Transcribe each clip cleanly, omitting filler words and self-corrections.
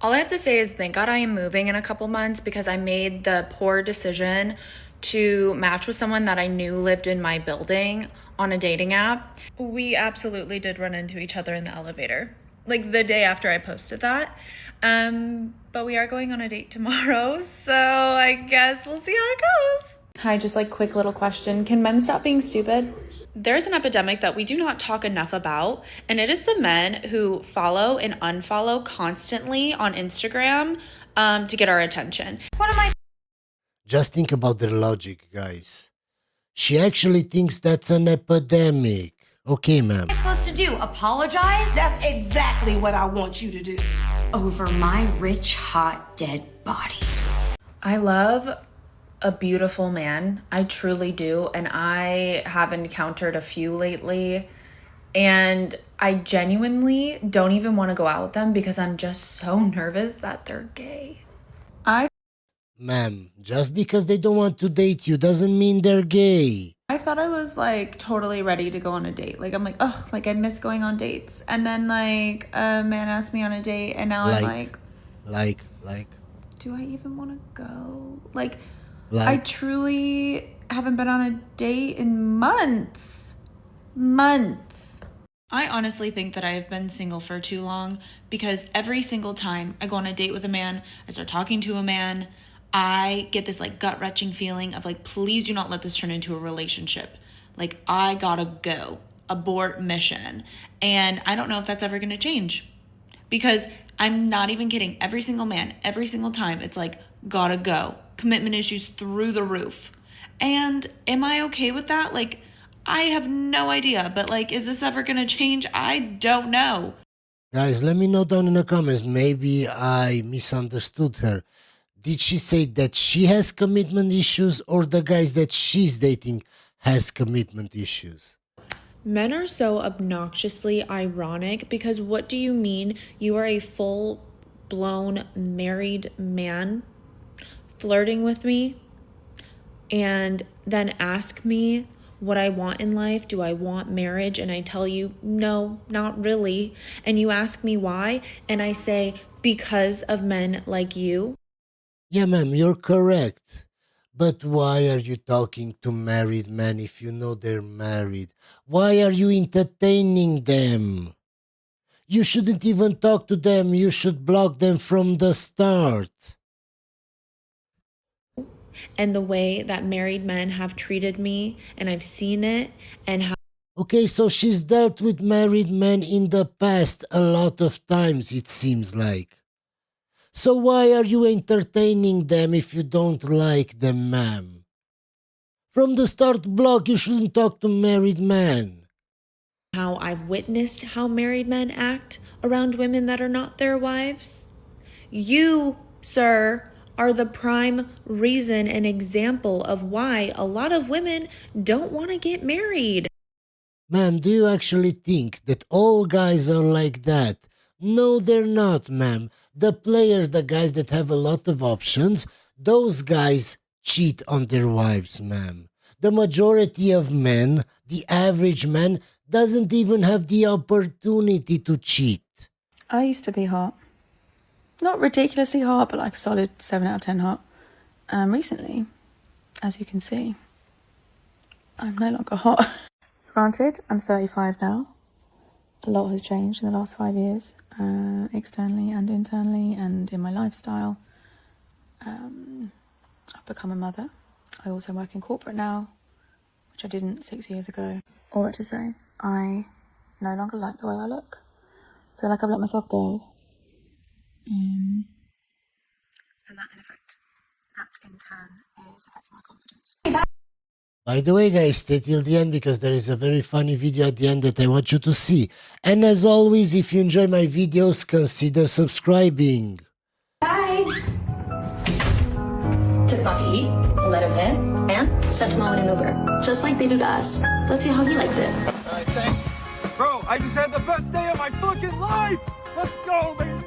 All I have to say is thank God I am moving in a couple months because I made the poor decision to match with someone that I knew lived in my building on a dating app. We absolutely did run into each other in the elevator, like the day after I posted that. But we are going on a date tomorrow, so I guess we'll see how it goes. Hi, just like quick little question. Can men stop being stupid? There's an epidemic that we do not talk enough about, and it is the men who follow and unfollow constantly on Instagram to get our attention. Just think about their logic, guys. She actually thinks that's an epidemic. Okay, ma'am. What am I supposed to do? Apologize? That's exactly what I want you to do. Over my rich, hot, dead body. I love a beautiful man. I truly do. And I have encountered a few lately. And I genuinely don't even want to go out with them because I'm just so nervous that they're gay. Ma'am, just because they don't want to date you doesn't mean they're gay. I thought I was like totally ready to go on a date. Like I'm like, oh, like I miss going on dates. And then like a man asked me on a date and now I'm like, do I even want to go? Like I truly haven't been on a date in months. I honestly think that I have been single for too long because every single time I go on a date with a man, I start talking to a man, I get this like gut-wrenching feeling of like, please do not let this turn into a relationship. Like I gotta go, abort mission. And I don't know if that's ever gonna change because I'm not even kidding. Every single man, every single time, it's like, gotta go. Commitment issues through the roof. And am I okay with that? Like, I have no idea, but like, is this ever gonna change? I don't know. Guys, let me know down in the comments. Maybe I misunderstood her. Did she say that she has commitment issues or the guys that she's dating has commitment issues? Men are so obnoxiously ironic because what do you mean you are a full-blown married man flirting with me and then ask me what I want in life? Do I want marriage? And I tell you, no, not really. And you ask me why? And I say, because of men like you. Yeah, ma'am, you're correct. But why are you talking to married men if you know they're married? Why are you entertaining them? You shouldn't even talk to them. You should block them from the start. And the way that married men have treated me, and I've seen it, and how. Okay, so she's dealt with married men in the past a lot of times, it seems like. So why are you entertaining them if you don't like them, ma'am? From the start block, you shouldn't talk to married men. How I've witnessed how married men act around women that are not their wives. You, sir, are the prime reason and example of why a lot of women don't want to get married. Ma'am, do you actually think that all guys are like that? No, they're not, ma'am. The players, the guys that have a lot of options, those guys cheat on their wives, ma'am. The majority of men, the average man, doesn't even have the opportunity to cheat. I used to be hot. Not ridiculously hot, but like a solid 7 out of 10 hot. Recently, as you can see, I'm no longer hot. Granted, I'm 35 now. A lot has changed in the last 5 years, externally and internally, and in my lifestyle. I've become a mother. I also work in corporate now, which I didn't 6 years ago. All that to say, I no longer like the way I look. I feel like I've let myself go. And that in turn is affecting my confidence. By the way, guys, stay till the end because there is a very funny video at the end that I want you to see. And as always, if you enjoy my videos, consider subscribing. Bye! Took him out to eat, let him in, and sent him out in an Uber. Just like they do to us. Let's see how he likes it. Alright, thanks. Bro, I just had the best day of my fucking life! Let's go, man!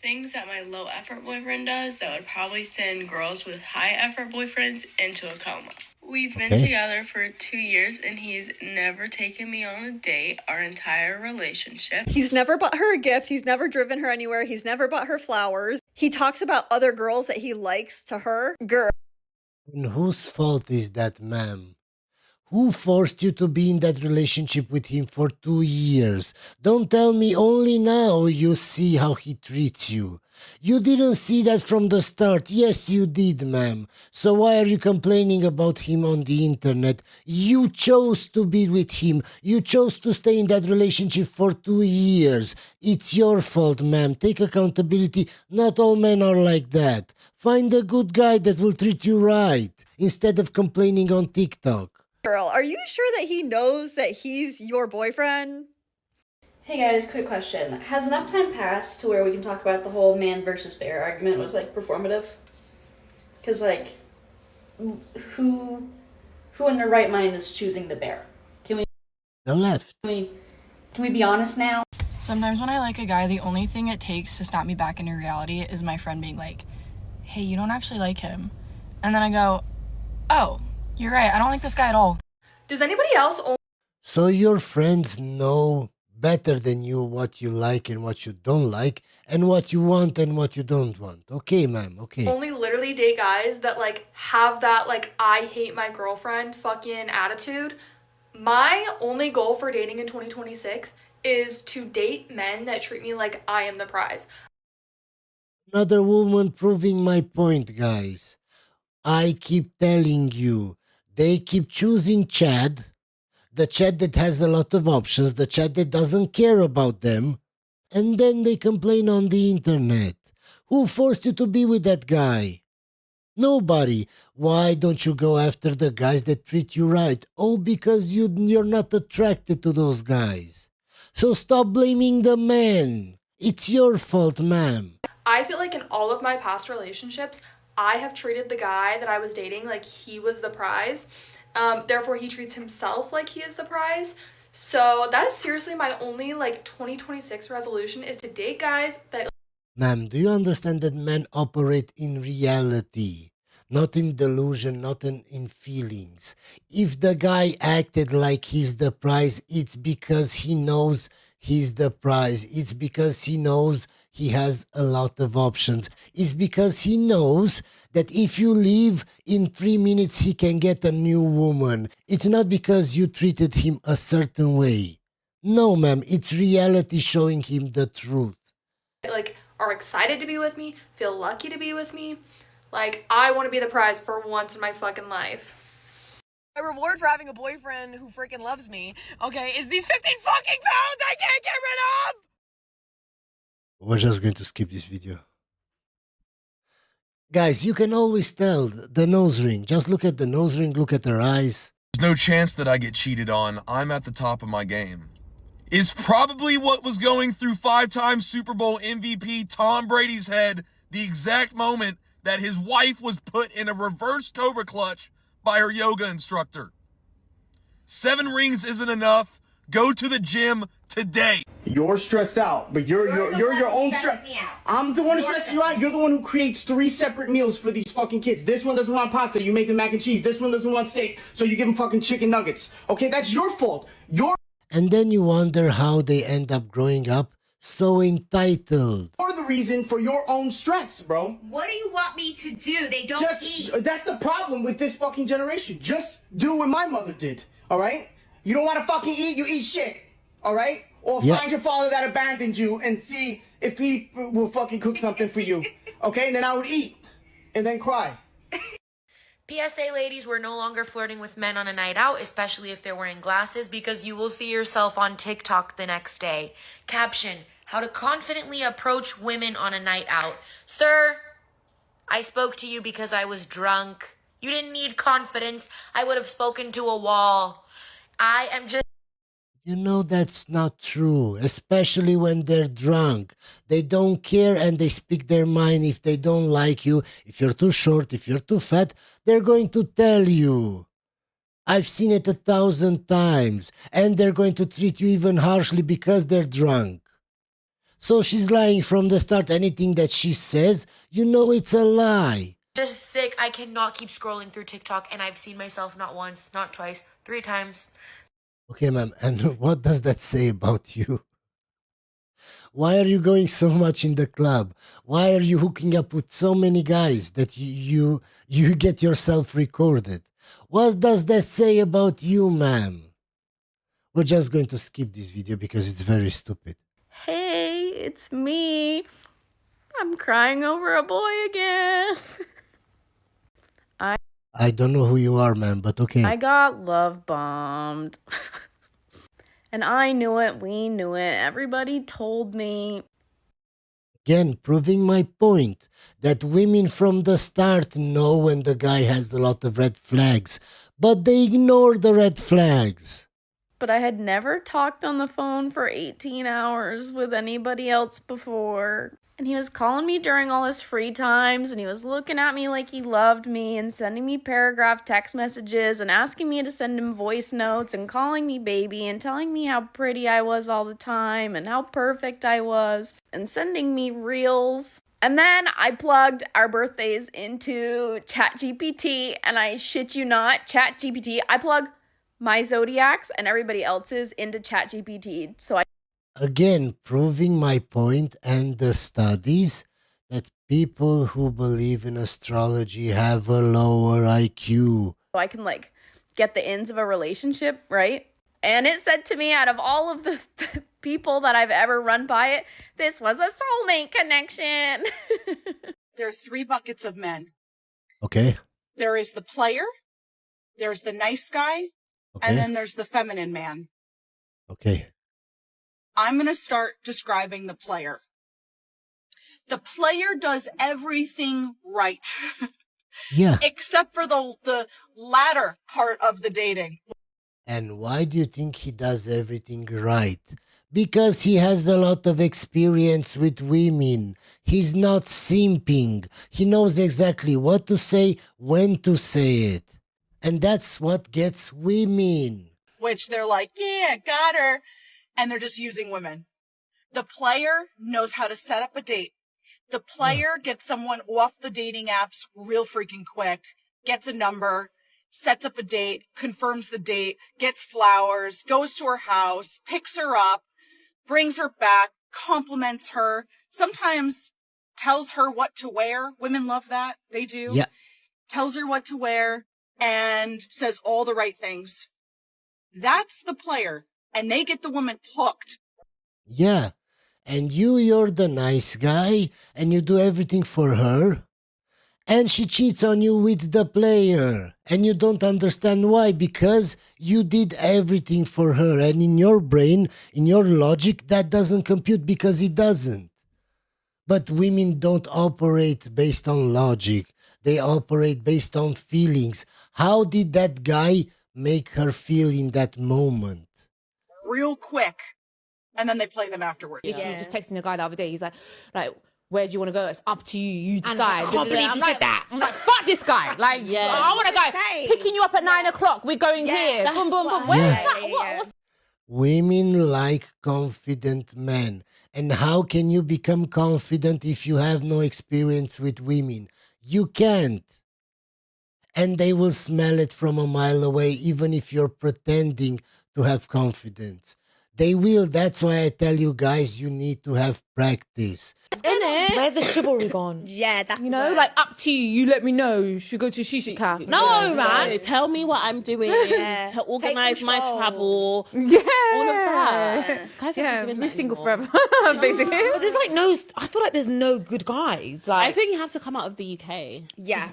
Things that my low effort boyfriend does that would probably send girls with high effort boyfriends into a coma. We've been Okay. together for 2 years and he's never taken me on a date our entire relationship. He's never bought her a gift. He's never driven her anywhere. He's never bought her flowers. He talks about other girls that he likes to her. Girl. And whose fault is that, ma'am? Who forced you to be in that relationship with him for 2 years? Don't tell me only now you see how he treats you. You didn't see that from the start. Yes, you did, ma'am. So why are you complaining about him on the internet? You chose to be with him. You chose to stay in that relationship for 2 years. It's your fault, ma'am. Take accountability. Not all men are like that. Find a good guy that will treat you right instead of complaining on TikTok. Girl, are you sure that he knows that he's your boyfriend? Hey guys, quick question. Has enough time passed to where we can talk about the whole man versus bear argument was like performative? Because like, who in their right mind is choosing the bear? Can The left. we be honest now? Sometimes when I like a guy, the only thing it takes to snap me back into reality is my friend being like, hey, you don't actually like him. And then I go, oh, you're right, I don't like this guy at all. Does anybody else So your friends know better than you what you like and what you don't like, and what you want and what you don't want. Okay, ma'am, okay. only literally date guys that like have that like I hate my girlfriend fucking attitude? My only goal for dating in 2026 is to date men that treat me like I am the prize. Another woman proving my point, guys. I keep telling you, they keep choosing Chad, the Chad that has a lot of options, the Chad that doesn't care about them, and then they complain on the internet. Who forced you to be with that guy? Nobody. Why don't you go after the guys that treat you right? Oh, because you're not attracted to those guys. So stop blaming the men. It's your fault, ma'am. I feel like in all of my past relationships, I have treated the guy that I was dating like he was the prize. Therefore, he treats himself like he is the prize. So that is seriously my only like 2026 resolution is to date guys that... Ma'am, do you understand that men operate in reality? Not in delusion, not in feelings. If the guy acted like he's the prize, it's because he knows he's the prize. It's because he knows he has a lot of options. It's because he knows that if you leave in 3 minutes, he can get a new woman. It's not because you treated him a certain way. No, ma'am, it's reality showing him the truth. like are excited to be with me, feel lucky to be with me. Like, I want to be the prize for once in my fucking life. My reward for having a boyfriend who freaking loves me, okay, is these 15 fucking pounds I can't get rid of! We're just going to skip this video. Guys, you can always tell the nose ring. Just look at the nose ring, look at her eyes. There's no chance that I get cheated on. I'm at the top of my game. Is probably what was going through 5-time Super Bowl MVP Tom Brady's head the exact moment that his wife was put in a reverse cobra clutch by her yoga instructor. 7 rings isn't enough. Go to the gym today. You're stressed out, but you're your own stress. I'm the one who stresses you out. You're the one who creates 3 separate meals for these fucking kids. This one doesn't want pasta, you make him mac and cheese. This one doesn't want steak, so you give him fucking chicken nuggets. Okay, that's your fault. And then you wonder how they end up growing up so entitled. You're the reason for your own stress, bro. What do you want me to do? They don't eat. That's the problem with this fucking generation. Just do what my mother did, all right? You don't want to fucking eat, you eat shit, all right? Or find your father that abandoned you and see if he will fucking cook something for you, okay? And then I would eat and then cry. PSA ladies, we're no longer flirting with men on a night out, especially if they're wearing glasses, because you will see yourself on TikTok the next day. Caption, how to confidently approach women on a night out. Sir, I spoke to you because I was drunk. You didn't need confidence. I would have spoken to a wall. I am just... You know that's not true, especially when they're drunk. They don't care and they speak their mind. If they don't like you, if you're too short, if you're too fat, they're going to tell you. I've seen it 1,000 times. And they're going to treat you even harshly because they're drunk. So she's lying from the start. Anything that she says, you know it's a lie. Just sick. I cannot keep scrolling through TikTok, and I've seen myself not once, not twice, 3 times. Okay, ma'am, and what does that say about you? Why are you going so much in the club? Why are you hooking up with so many guys that you get yourself recorded? What does that say about you, ma'am? We're just going to skip this video because it's very stupid. Hey, it's me. I'm crying over a boy again. I don't know who you are, ma'am, but okay. I got love bombed. And I knew it, we knew it, everybody told me. Again, proving my point that women from the start know when the guy has a lot of red flags, but they ignore the red flags. But I had never talked on the phone for 18 hours with anybody else before. And he was calling me during all his free times, and he was looking at me like he loved me and sending me paragraph text messages and asking me to send him voice notes and calling me baby and telling me how pretty I was all the time and how perfect I was and sending me reels. And then I plugged our birthdays into ChatGPT, and I shit you not, ChatGPT, I plug my zodiacs and everybody else's into ChatGPT. So Again, proving my point and the studies that people who believe in astrology have a lower IQ. I can like get the ins of a relationship, right? And it said to me, out of all of the people that I've ever run by it, this was a soulmate connection. There are 3 buckets of men. Okay. There is the player, there's the nice guy, and then there's the feminine man. Okay. I'm going to start describing the player. The player does everything right. Yeah. Except for the latter part of the dating. And why do you think he does everything right? Because he has a lot of experience with women. He's not simping. He knows exactly what to say, when to say it. And that's what gets women. Which they're like, yeah, got her. And they're just using women. The player knows how to set up a date. The player gets someone off the dating apps real freaking quick, gets a number, sets up a date, confirms the date, gets flowers, goes to her house, picks her up, brings her back, compliments her, sometimes tells her what to wear. Women love that. They do. Yeah. Tells her what to wear and says all the right things. That's the player. And they get the woman hooked. Yeah. And you're the nice guy, and you do everything for her. And she cheats on you with the player. And you don't understand why, because you did everything for her. And in your brain, in your logic, that doesn't compute because it doesn't. But women don't operate based on logic. They operate based on feelings. How did that guy make her feel in that moment? Real quick. And then they play them afterwards. Literally just texting a guy the other day. He's like, where do you want to go? It's up to you. You decide. I can't believe you said that. I'm like, fuck this guy. Like, I want to go. Picking you up at 9 o'clock. We're going here. Boom, boom, boom. Where's that? What's Women like confident men. And how can you become confident if you have no experience with women? You can't. And they will smell it from a mile away, even if you're pretending to have confidence. They will. That's why I tell you guys, you need to have practice. Where's the chivalry gone? Yeah, that's like up to you. You let me know. Should go to Shisha Cafe. No, man. Tell me what I'm doing to organize my travel. Yeah. All of that. Guys are doing single forever, basically. But there's I feel like there's no good guys. I think you have to come out of the UK. Yeah.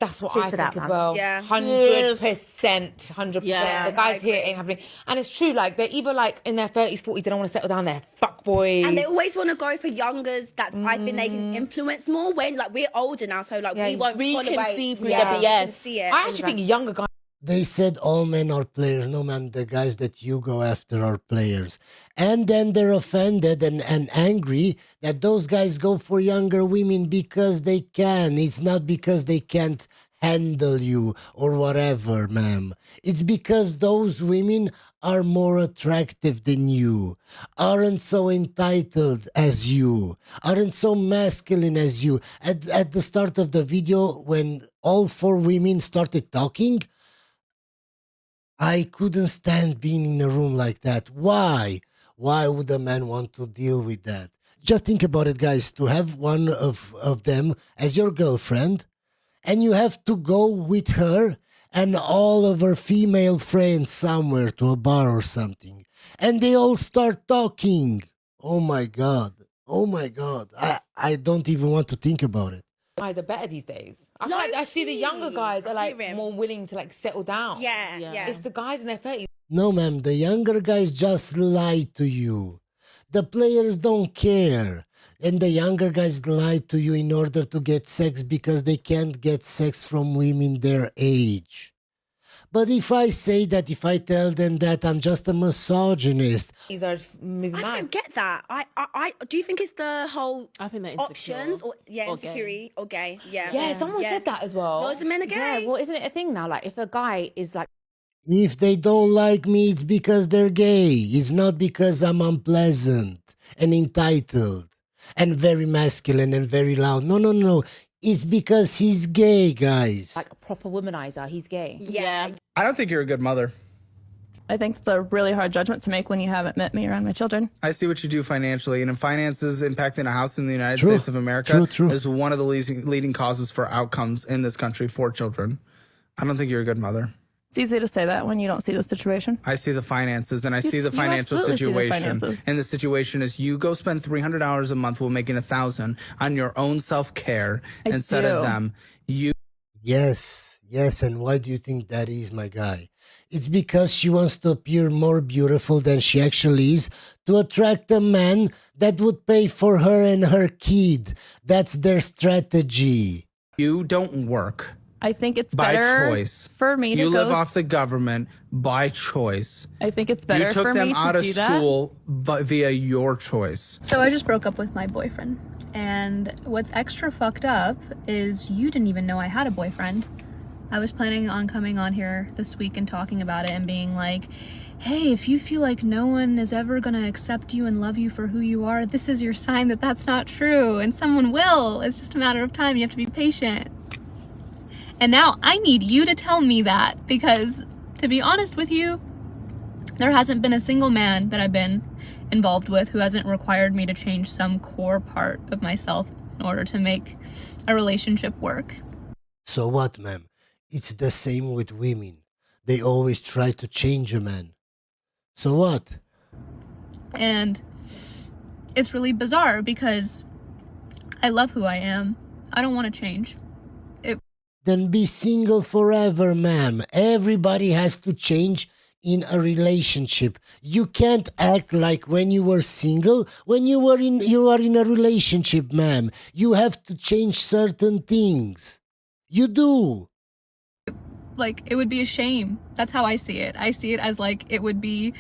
That's what Cheers I to think that, as man. well. Yeah. 100%. 100%. Yeah, the guys here ain't happening. And it's true, like, they're either like in their 30s, 40s, they don't want to settle down, they're fuckboys. And they always want to go for youngers that I think they can influence more when, like, we're older now, so, like, we won't we tolerate. can see through the the BS. BS. I actually think younger guys. They said all men are players. No, ma'am, the guys that you go after are players. And then they're offended and angry that those guys go for younger women because they can. It's not because they can't handle you or whatever, ma'am. It's because those women are more attractive than you, aren't so entitled as you, aren't so masculine as you. At the start of the video, when all 4 women started talking, I couldn't stand being in a room like that. Why? Why would a man want to deal with that? Just think about it, guys. To have one of them as your girlfriend, and you have to go with her and all of her female friends somewhere to a bar or something, and they all start talking. Oh my god. Oh my god. I don't even want to think about it. Guys are better these days. I see the younger guys are like more willing to like settle down. Yeah. It's the guys in their 30s. No, ma'am, the younger guys just lie to you. The players don't care. And the younger guys lie to you in order to get sex because they can't get sex from women their age. But if I tell them that I'm just a misogynist, These are just moving I don't get that. I do you think it's the whole options or insecurity or gay? Yeah, someone said that as well. Loads of men are gay. Yeah, well, isn't it a thing now? Like, if a guy is like, if they don't like me, it's because they're gay. It's not because I'm unpleasant and entitled and very masculine and very loud. No. It's because he's gay, guys. like a proper womanizer, he's gay. Yeah. I don't think you're a good mother. I think it's a really hard judgment to make when you haven't met me around my children. I see what you do financially, and finances impacting a house in the United True. States of America True. is one of the leading causes for outcomes in this country for children. I don't think you're a good mother. It's easy to say that when you don't see the situation. I see the finances, and I You see the you financial absolutely see the situation. finances. And the situation is you go spend $300 a month while making $1,000 on your own self-care instead of do. them. Yes, and why do you think that is, my guy? It's because she wants to appear more beautiful than she actually is to attract a man that would pay for her and her kid. That's their strategy. You don't work. I think it's by better choice. for me to You go. live off the government by choice. I think it's better You took for them me out to of do school but via your choice. So I just broke up with my boyfriend. And what's extra fucked up is you didn't even know I had a boyfriend. I was planning on coming on here this week and talking about it and being like, hey, if you feel like no one is ever gonna accept you and love you for who you are, this is your sign that that's not true. And someone will. It's just a matter of time. You have to be patient. And now I need you to tell me that, because to be honest with you, there hasn't been a single man that I've been involved with who hasn't required me to change some core part of myself in order to make a relationship work. So what, ma'am? It's the same with women. They always try to change a man. So what? And it's really bizarre because I love who I am. I don't want to change. Then be single forever, ma'am. Everybody has to change in a relationship. You can't act like when you were single, when you are in a relationship, ma'am. You have to change certain things. You do. Like, it would be a shame. That's how I see it. I see it as like it would be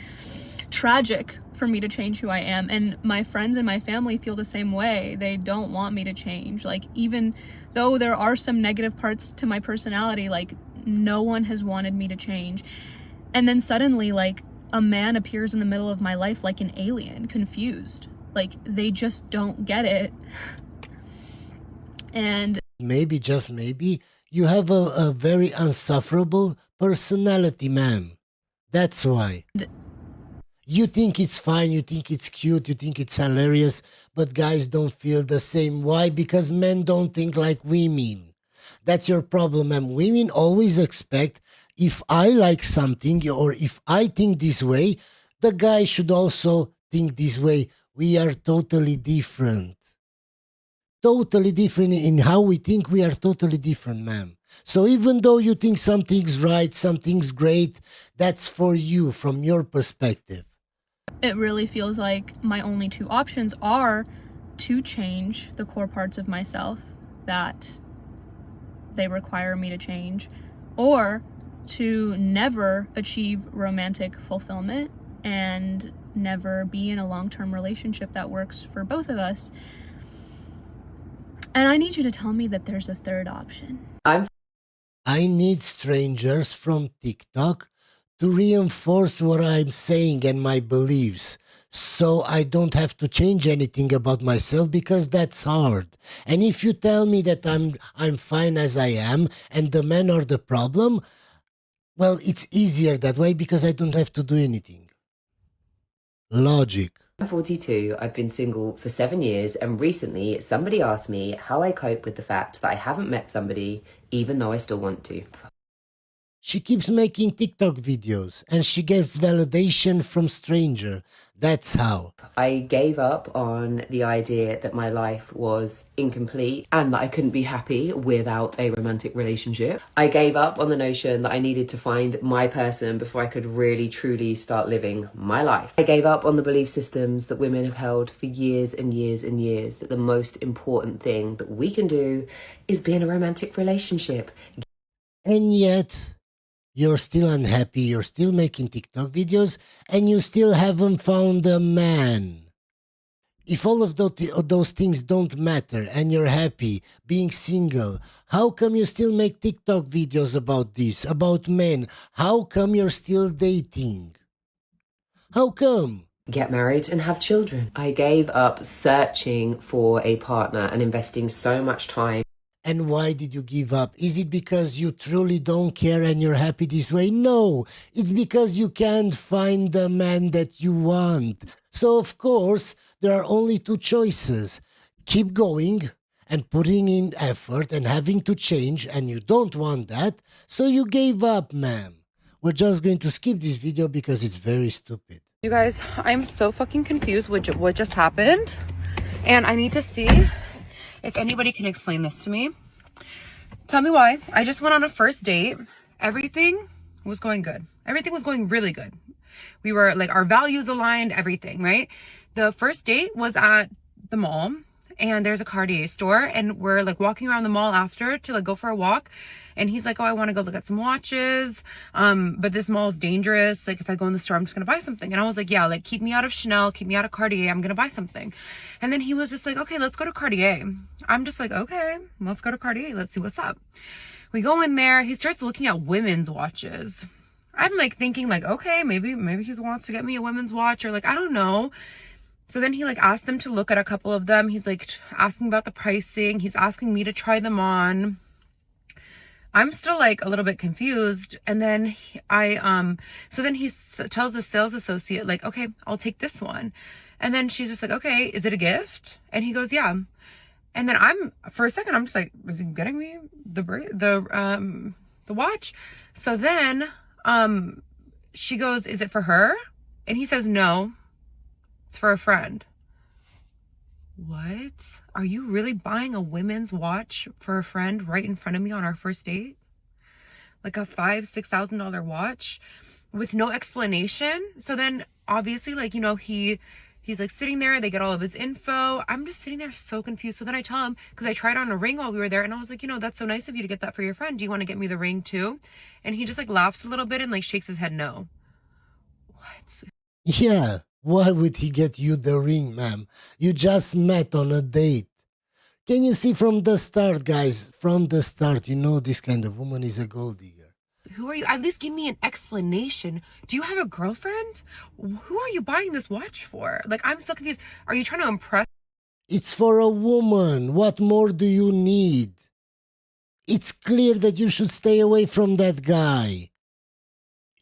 tragic for me to change who I am. And my friends and my family feel the same way. They don't want me to change. Like, even though there are some negative parts to my personality, like, no one has wanted me to change. And then suddenly, like, a man appears in the middle of my life like an alien, confused. Like, they just don't get it. And maybe, just maybe, you have a very insufferable personality, ma'am. That's why. You think it's fine, you think it's cute, you think it's hilarious, but guys don't feel the same. Why? Because men don't think like women. That's your problem, ma'am. Women always expect, if I like something or if I think this way, the guy should also think this way. We are totally different. Totally different in how we think. We are totally different, ma'am. So even though you think something's right, something's great, that's for you from your perspective. it really feels like my only two options are to change the core parts of myself that they require me to change, or to never achieve romantic fulfillment and never be in a long-term relationship that works for both of us. And I need you to tell me that there's a third option. I need strangers from TikTok to reinforce what I'm saying and my beliefs. So I don't have to change anything about myself because that's hard. And if you tell me that I'm fine as I am and the men are the problem, well, it's easier that way because I don't have to do anything. Logic. I'm 42, I've been single for 7 years, and recently somebody asked me how I cope with the fact that I haven't met somebody even though I still want to. She keeps making TikTok videos and she gets validation from stranger. That's how. I gave up on the idea that my life was incomplete and that I couldn't be happy without a romantic relationship. I gave up on the notion that I needed to find my person before I could really truly start living my life. I gave up on the belief systems that women have held for years and years and years, that the most important thing that we can do is be in a romantic relationship. And yet, you're still unhappy, you're still making TikTok videos, and you still haven't found a man. If all of those things don't matter and you're happy being single, how come you still make TikTok videos about this, about men? How come you're still dating? How come? Get married and have children. I gave up searching for a partner and investing so much time. And why did you give up? Is it because you truly don't care and you're happy this way? No, it's because you can't find the man that you want. So of course, there are only two choices. Keep going and putting in effort and having to change, and you don't want that, so you gave up, ma'am. We're just going to skip this video because it's very stupid. You guys, I'm so fucking confused with what just happened, and I need to see if anybody can explain this to me. Tell me why. I just went on a first date. Everything was going good. Everything was going really good. We were like, our values aligned, everything, right? The first date was at the mall, and there's a Cartier store, and we're like walking around the mall after to like go for a walk. And he's like, oh, I want to go look at some watches. But this mall is dangerous. Like if I go in the store, I'm just going to buy something. And I was like, yeah, like keep me out of Chanel, keep me out of Cartier. I'm going to buy something. And then he was just like, okay, let's go to Cartier. I'm just like, okay, let's go to Cartier. Let's see what's up. We go in there. He starts looking at women's watches. I'm like thinking like, okay, maybe he wants to get me a women's watch, or like, I don't know. So then he like asked them to look at a couple of them. He's like asking about the pricing. He's asking me to try them on. I'm still like a little bit confused. And then so then he tells the sales associate like, okay, I'll take this one. And then she's just like, okay, is it a gift? And he goes, yeah. And then for a second, I'm just like, is he getting me the watch? So then, she goes, is it for her? And he says, no, it's for a friend. What? Are you really buying a women's watch for a friend right in front of me on our first date? Like a $5,000-$6,000 watch with no explanation? So then obviously, like, you know, he's like sitting there, they get all of his info. I'm just sitting there so confused. So then I tell him, because I tried on a ring while we were there, and I was like, you know, that's so nice of you to get that for your friend. Do you want to get me the ring too? And he just like laughs a little bit and like shakes his head no. What? Yeah, why would he get you the ring, ma'am? You just met on a date. Can you see from the start, guys? From the start, you know this kind of woman is a gold digger. Who are you? At least give me an explanation. Do you have a girlfriend? Who are you buying this watch for? Like, I'm so confused. Are you trying to impress? It's for a woman. What more do you need? It's clear that you should stay away from that guy.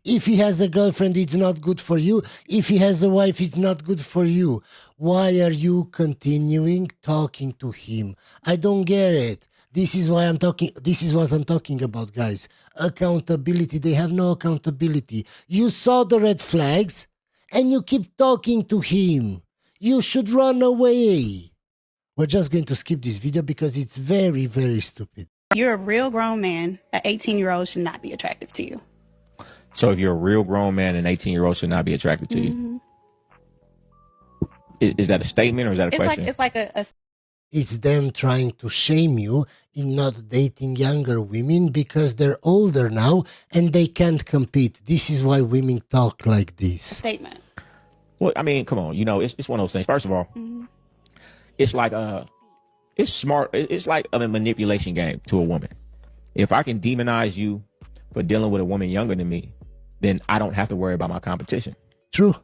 If he has a girlfriend, it's not good for you. If he has a wife, it's not good for you. Why are you continuing talking to him? I don't get it. This is why I'm talking. This is what I'm talking about, guys. Accountability. They have no accountability. You saw the red flags and you keep talking to him. You should run away. We're just going to skip this video because it's very, very stupid. You're a real grown man. An 18-year-old should not be attractive to you. So if you're a real grown man, an 18-year-old should not be attracted to you. Is that a statement or is that a question? It's like a It's them trying to shame you in not dating younger women because they're older now and they can't compete. This is why women talk like this. statement. Well, I mean, come on. You know, it's one of those things. First of all, it's like it's smart. It's like a manipulation game to a woman. If I can demonize you for dealing with a woman younger than me, then I don't have to worry about my competition. True.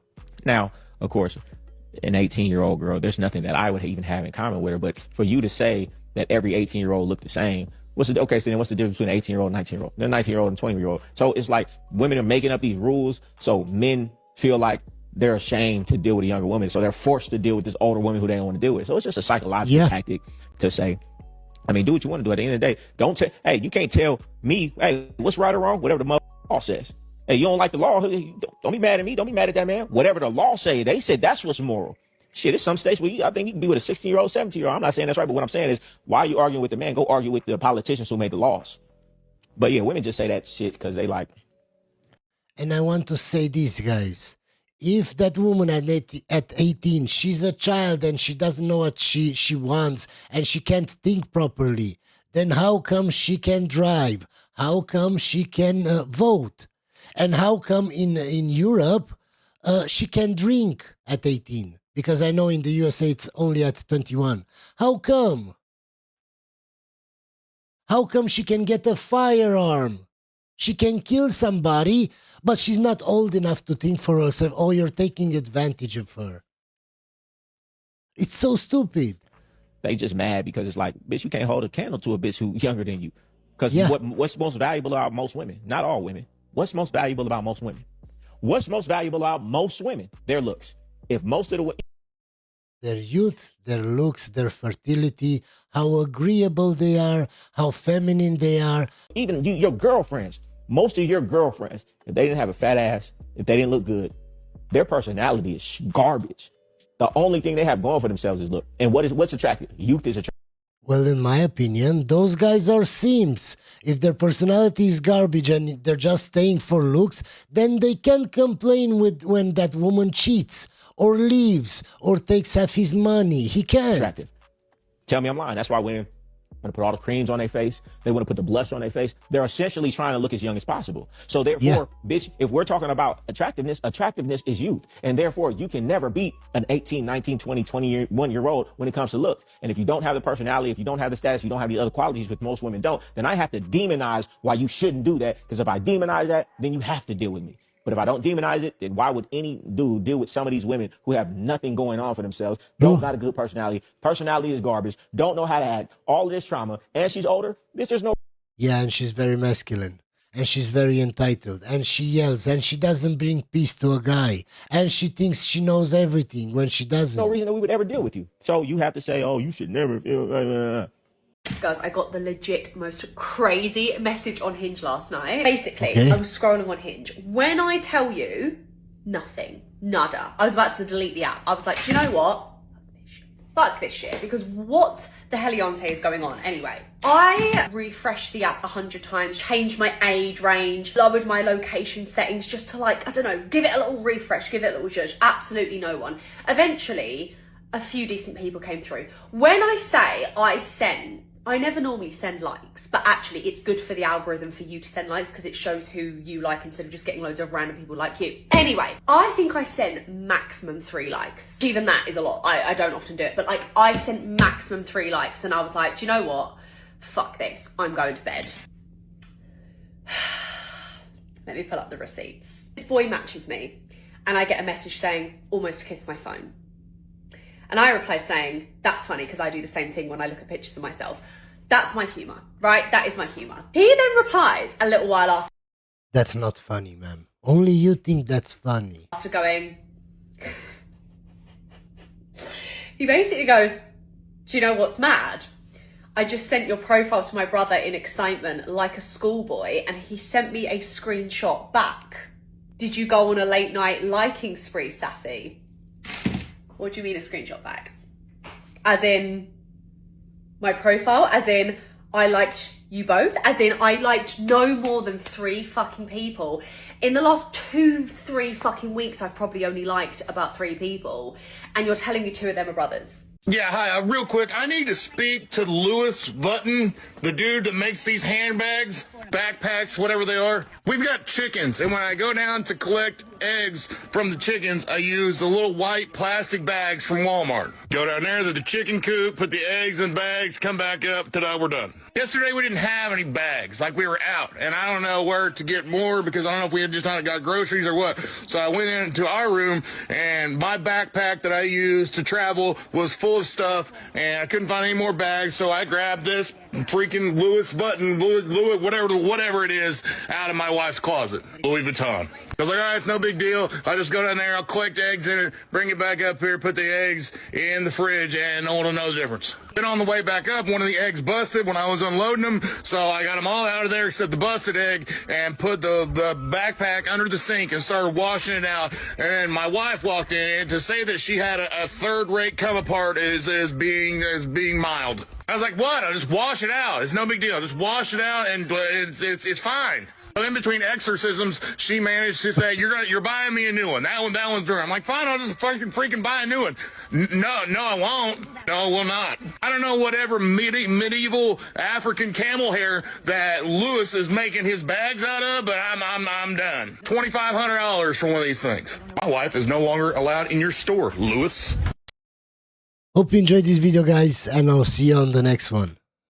Now, of course, an 18-year-old girl, there's nothing that I would even have in common with her. But for you to say that every 18-year-old look the same, so then what's the difference between an 18-year-old and 19-year-old? They're 19-year-old and 20-year-old. So it's like women are making up these rules so men feel like they're ashamed to deal with a younger woman. So they're forced to deal with this older woman who they don't want to deal with. So it's just a psychological tactic to say, I mean, do what you want to do. At the end of the day, hey, you can't tell me, hey, what's right or wrong, whatever the law says. Hey, you don't like the law, don't be mad at me. Don't be mad at that man. Whatever the law say, they said that's what's moral. Shit, there's some states where I think you can be with a 16-year-old, 17-year-old. I'm not saying that's right, but what I'm saying is, why are you arguing with the man? Go argue with the politicians who made the laws. But yeah, women just say that shit because they like. And I want to say this, guys. If that woman at 18, she's a child and she doesn't know what she wants and she can't think properly, then how come she can drive? How come she can vote? And how come in Europe she can drink at 18? Because I know in the USA it's only at 21. How come? How come she can get a firearm? She can kill somebody, but she's not old enough to think for herself. Oh, you're taking advantage of her. It's so stupid. They just mad because it's like, bitch, you can't hold a candle to a bitch who's younger than you. Because what's most valuable about most women? Not all women. What's most valuable about most women? What's most valuable about most women? Their looks. If most of the their youth, their looks, their fertility, how agreeable they are, how feminine they are. Even your girlfriends, most of your girlfriends, if they didn't have a fat ass, if they didn't look good, their personality is garbage. The only thing they have going for themselves is look. And what's attractive? Youth is attractive. Well, in my opinion, those guys are simps. If their personality is garbage and they're just staying for looks, then they can't complain when that woman cheats or leaves or takes half his money. He can't. Attractive. Tell me I'm lying. That's why women want to put all the creams on their face. They want to put the blush on their face. They're essentially trying to look as young as possible. So therefore, bitch, if we're talking about attractiveness is youth. And therefore, you can never beat an 18, 19, 20, 21-year-old when it comes to looks. And if you don't have the personality, if you don't have the status, if you don't have the other qualities, which most women don't, then I have to demonize why you shouldn't do that. Because if I demonize that, then you have to deal with me. But if I don't demonize it, then why would any dude deal with some of these women who have nothing going on for themselves, don't got a good personality, personality is garbage, don't know how to act, all of this trauma, and she's older, there's no... Yeah, and she's very masculine, and she's very entitled, and she yells, and she doesn't bring peace to a guy, and she thinks she knows everything when she doesn't. No reason that we would ever deal with you. So you have to say, oh, you should never feel... Guys, I got the legit most crazy message on Hinge last night. Basically, I was scrolling on Hinge. When I tell you, nothing. Nada. I was about to delete the app. I was like, do you know what? Fuck this shit. Because what the heliante is going on? Anyway, I refreshed the app 100 times, changed my age range, lowered my location settings just to like, I don't know, give it a little refresh, give it a little judge. Absolutely no one. Eventually, a few decent people came through. When I say I never normally send likes, but actually it's good for the algorithm for you to send likes because it shows who you like instead of just getting loads of random people like you. Anyway, I think I sent maximum 3 likes. Even that is a lot. I don't often do it, but like I sent maximum 3 likes and I was like, do you know what? Fuck this. I'm going to bed. Let me pull up the receipts. This boy matches me and I get a message saying, almost kissed my phone. And I replied saying, that's funny because I do the same thing when I look at pictures of myself. That's my humour, right? That is my humour. He then replies a little while after. That's not funny, ma'am. Only you think that's funny. After going, he basically goes, do you know what's mad? I just sent your profile to my brother in excitement like a schoolboy and he sent me a screenshot back. Did you go on a late night liking spree, Safi? What do you mean a screenshot back? As in my profile? As in I liked you both? As in I liked no more than 3 fucking people. In the last 2-3 fucking weeks, I've probably only liked about 3 people. And you're telling me 2 of them are brothers. Yeah, hi, real quick, I need to speak to Lewis Button, the dude that makes these handbags, backpacks, whatever they are. We've got chickens, and when I go down to collect eggs from the chickens, I use the little white plastic bags from Walmart. Go down there to the chicken coop, put the eggs in bags, come back up, ta-da, we're done. Yesterday we didn't have any bags, like we were out, and I don't know where to get more because I don't know if we had just not got groceries or what. So I went into our room, and my backpack that I used to travel was full of stuff, and I couldn't find any more bags, so I grabbed this freaking Louis whatever it is, out of my wife's closet. Louis Vuitton. I was like, all right, it's no big deal. I'll just go down there, I'll collect eggs in it, bring it back up here, put the eggs in the fridge, and no one will know the difference. Then on the way back up, one of the eggs busted when I was unloading them, so I got them all out of there except the busted egg and put the backpack under the sink and started washing it out. And my wife walked in, and to say that she had a third-rate come apart is being mild. I was like, what? I'll just wash it out. It's no big deal. Just wash it out, and it's fine. In between exorcisms, she managed to say, "You're buying me a new one. That one's through." I'm like, "Fine, I'll just freaking buy a new one." No, I won't. No, I will not. I don't know whatever medieval African camel hair that Lewis is making his bags out of, but I'm done. $2,500 for one of these things. My wife is no longer allowed in your store, Lewis. Hope you enjoyed this video, guys, and I'll see you on the next one.